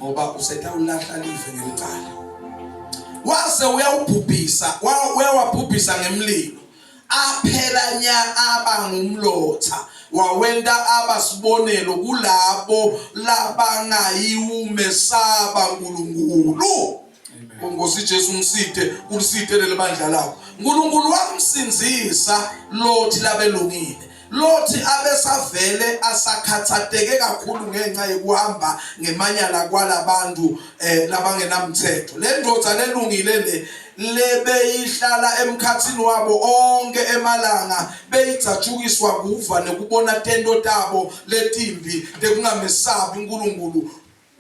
ngoba usetawulahla live ngelicala. Wase uyawubhubhisa, uyawabhubhisa ngemlilo. Aphela nya aba ngumlotha, wawenda abasibonelo kulabo labangayiwumesaba uNkulunkulu. Ngosi Jesu umsithe, ulisithe lelibandla lakho. uNkulunkulu wamsinzisa Lothi labelungile. Lothi abesavele asakhathateke kakhulu ngenxa yokuhamba ngemanyala kwalabantu labangenamthetho. Le ndoda lelungile lebeyihlala emkhathini wabo onke emalanga beyijatshukiswa kuva nekubona tento tabo letimbi tekungamesabi uNkulunkulu.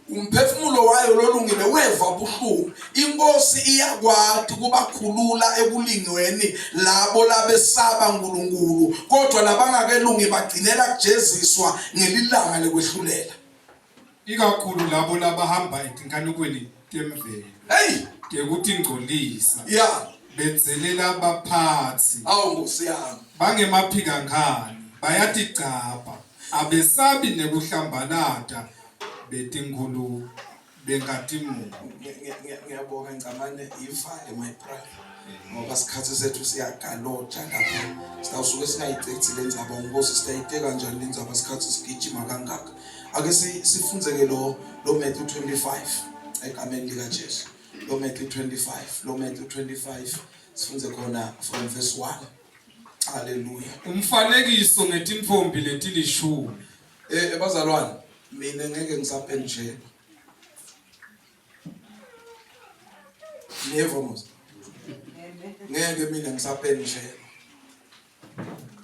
Umphefumulo wayo lolungile weva ubuhlungu. Inkosi iyakwadi kubakhulula ekulingweni labo labesaba uNkulunkulu, kodwa labangakelungi bagcinela kujeziswa ngelilanga lekwehlulela. Ikakhulu labo labahamba etinkanukweni temvelo. Hey, ukuthi ingcolisa. Yeah. Benzelela abaphathi. Awu Nkosi yami. Bangemaphika ngani, bayatigcaba, abesabi nekuhlambalata betinkulu bengatimu. Ngiyabonga ngicamane ivale my brother. Ngoba sikhathi sethu siyagalotha lapha. Sitawusuke singayicethi lenzaba uNkosi sitayiteka kanjani lenzaba sikhathi sigijima kangaka. Ake sifunzeke lo Matthew 25 egameni lika Jesu. Lo Matthew 25 sifunze khona from verse 1. Hallelujah. Umfanekiso ngetimfombi letilishumi. Bazalwane, mina ngeke ngisaphenjela. Never must. Ngeke mina ngisaphenjela.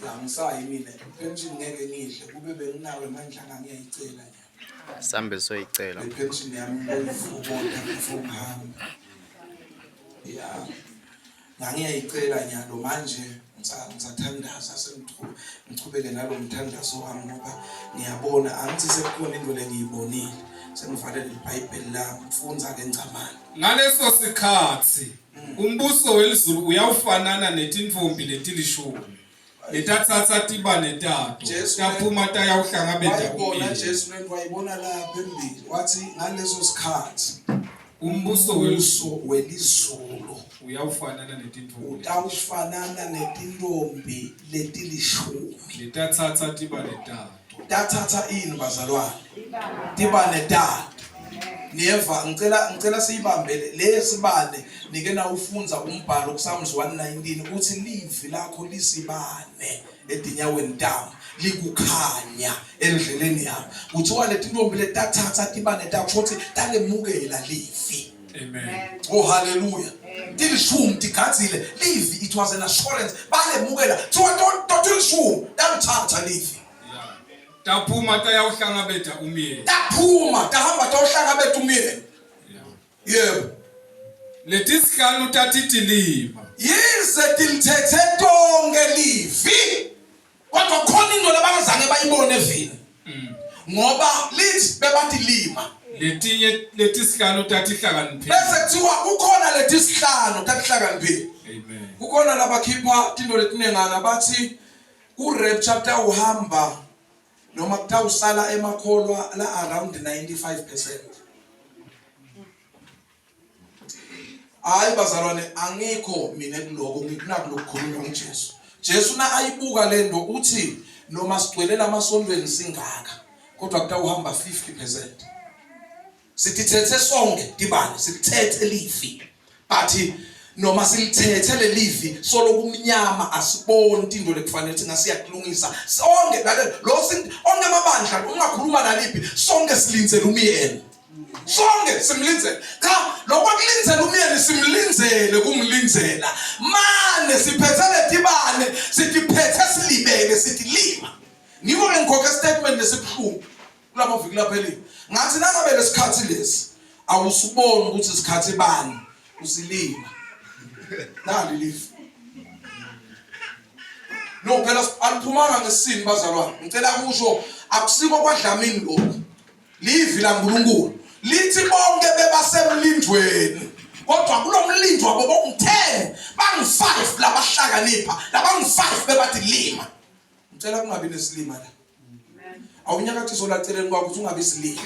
La ngisayi mina. Pension ngeke ngidle kube benginawe manje ngiyayicela nje. Sambe soyicela. Pension yami uyivubona ngifungahamba. Yeah. Ngiyayicela nyalo manje ngisathandaza sengichubeke nalo mthandazo wami ngoba ngiyabona angithi sekukhona into lengiyibonile. Sengivalele iBhayibheli lami mfunza ke ngcamana. Ngaleso sikhathi umbuso welizulu uyawufanana netimfombi letilishumi. Letathatha tibane tato. Taphuma tayawuhlangabeza umile. Jesu lento wayibona lapha embili. Wathi ngaleso sikhathi umbuso welizulu uyawufanana netintombi. Utawufanana netintombi letilishumi. Letathatha tibane tato. Tathatha ini bazalwane? Tibane tato. Niyeva ngicela siyibambele lesibane nike na ufunza umbhalo kuSalms 119 uthi livi lakho lisibane edinyaweni dam likukhanya endleleni yami. Kuthiwa letintombi letathatha tibane tato futhi talemukela livi. Amen. Oh hallelujah. Tilishumi tigadzile livi, it was an assurance balemukela. Tilishumi tamthatha livi. Taphuma tayawuhlangabeza umyeni. Taphuma tahamba tawuhlangabeza umyeni. Yebo. Letisihlanu tatitilima. Yize tilithethe tonke livi. Kodwa khona into labangazange bayibone evini. Ngoba lithi bebatilima. Letisihlanu tatihlakaniphile. Bese kuthiwa kukhona letisihlanu tatihlakaniphile. Amen. Kukhona labakhipha into letinengana bathi uRep chapter uhamba noma kutawusala emakholwa la around 95%. Hayi bazalwane angikho mina kuloko ngikunako lokukhuluma ngoJesu. Jesu na ayibuka lento uthi noma sigcwelela amasondweni singaka kodwa kutawuhamba 50%. Sitithethe sonke dibane sithethe livi. But noma silithethe lelivi solo kumnyama asiboni into lekufanele ngasiyakulungisa sonke lo onke amabandla ungakhuluma naliphi sonke silinzele umyeni. Sonke simlinzele. Cha lokwakulinzela umyeni simlinzele kumlinzela. Mane siphethe letibane sitiphethe silibele sitilima. Ngiko ngikhokhe statement lesibhlungu kulama viki laphelile. Ngathi nangabe lesikhathi lesi awusuboni ukuthi isikhathi bani usilima. Nali live. No phela aliphumanga ngesini bazalwane. Ngicela kusho akusiko kwaDlamini lokho. Livi la uNkulunkulu. Lithi bonke bebasemlindweni. Kodwa kulomlindwa wabo bonke bangu5 labahlakanipha. Labangu5 bebathi lima. Ngicela kungabi nesilima la. Amen. Awunyakathiso laceleni kwakho ukuthi ungabi silima.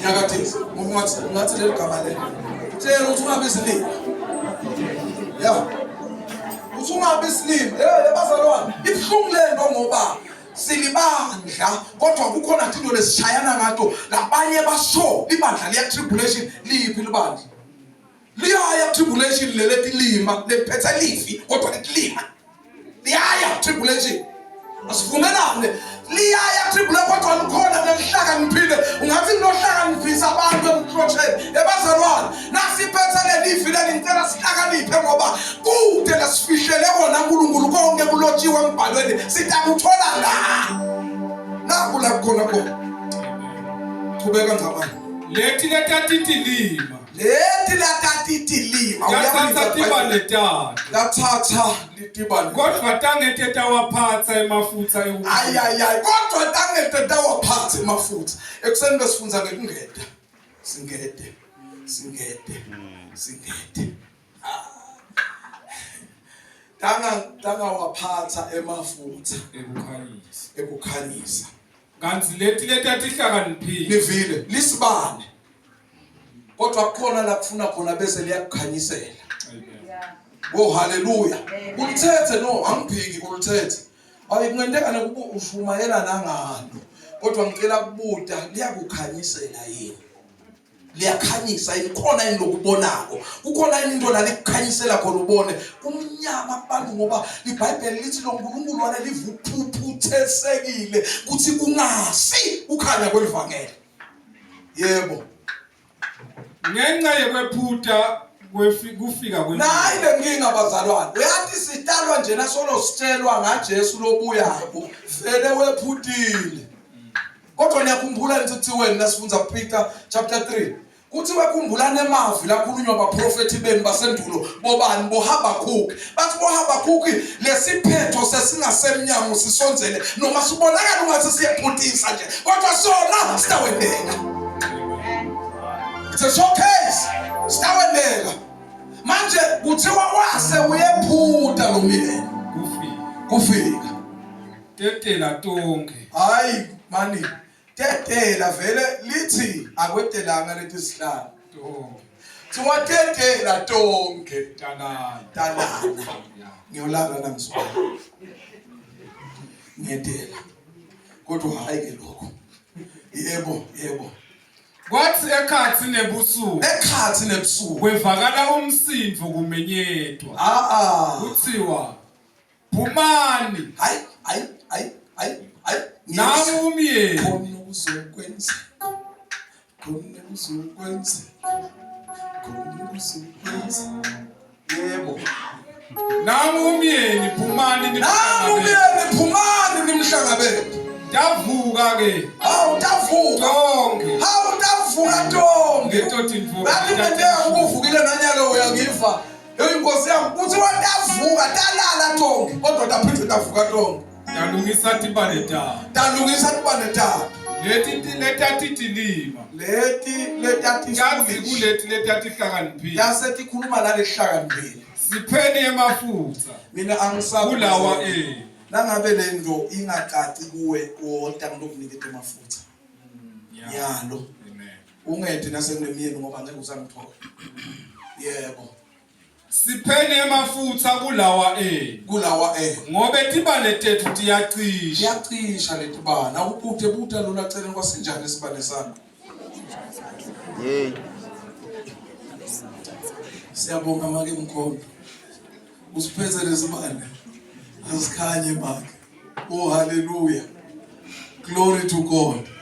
Nyakathiza ngoba ngathi leli gama lelo tshela ukuthi ungabe isilimo ya uthi ungabe isilimo bazalwane ibhlungu lento ngoba silibandla kodwa kukhona into lesishayana ngato labanye basho ibandla liya tribulation liphi libandla liyaya tribulation lelethi lima lephethe lifi kodwa liklima liyaya tribulation asivumelane liyaya tribulation kodwa likhona nelihlaka niphile ungathi nohlaka niphisa abantu emproject ebazalwane nasiphethe lelifi lenicela sihlakaniphe ngoba kude lasifihlele bona uNkulunkulu konke kulotshiwe embhalweni sitakuthola la nakula khona khona qhubeka ngabani Lethi letatithi lima. lethi latatithi lima Yathatha tibane tata. lathatha litibane Kodwa tangete tawaphatha emafutha ekuphila. ayayay kodwa tangete tawaphatha emafutha ekuseni besifunza ngekungeda singede tanga waphatha emafutha ekukhanyisa Kanti lethi letatihlakaniphile. livile lisibane kodwa kukhona la kufuna khona bese liyakukhanyisela oh haleluya ulithethe no angiphiki ulithethe ayikungenteka nokuba ushumayela nangalo kodwa ngicela kubuda liyakukhanyisela yini liyakhanyisa ikhona into lokubonako kukhona into la likukhanyisela khona ubone umnyama abantu ngoba iBhayibheli lithi lo uNkulunkulu wana livuphuphuthesekile kuthi kungasi ukhanya kwelivangeli yebo Ngenxa yekwephutha kufika nayi lenkinga bazalwane uyathi sitalwa nje nasolo sitshelwa ngaJesu lobuyayo vele wephutile kodwa niyakhumbula nithiweni nasifunza Peter chapter 3 kuthi bekhumbulane emavi lakhulunywa abaprofeti beni basendulo bobani boHabakhuki bathi boHabakhuki lesiphetho sesingasemnyango sisonzele noma sibonakala ungathi siyephutisa nje kodwa sona sitawendeka it's a showcase sitawendeka manje kuthiwa wase uyephutha lo myeni kufika tetela tonke. hayi mani tetela vele lithi akwetelanga lethi sihlalo Tonke. siwatetela tonke Tanana. ngiyolala namswa ngiyetela kodwa hayi ke lokho yebo Kwathi ekhathi nebusuku. ekhathi nebusuku Kwevakala umsindvo kumenyetwa. Kuthiwa phumani hayi nami umyeni. khona uzokwenza yebo Nami umyeni phumani nami umyeni phumani nimhlangabele Davuka ke. utavuka Tonke. utavuka tonke Ngetothi ndvuka. bathi ngenteka ukuvukile nanyalo uyangifa inkosi yami kuthi watavuka talala tonke kodwa taphinde tavuka tonke Talungisa tibane tata. talungisa tibane tata Lethi letatithi lima. leti Kanti kulethi letatihlakaniphile. yasethi khuluma nalehlakaniphile Sipheni emafutha. mina angisabi Kulawa nangabe lento ingacaci kuwe wonke ngokunikeza amafutha yalo Amen. ungede nasenemiyeni ngoba ngeke usangithola yebo Sipheni emafutha kulawa ngoba tibane tethu tiyacisha. yacisha leti bana awubuthe buta lona cela kwasenjani isibane sami siyabonga make mkhombe usiphethe lesibane asikhanye make oh hallelujah glory to God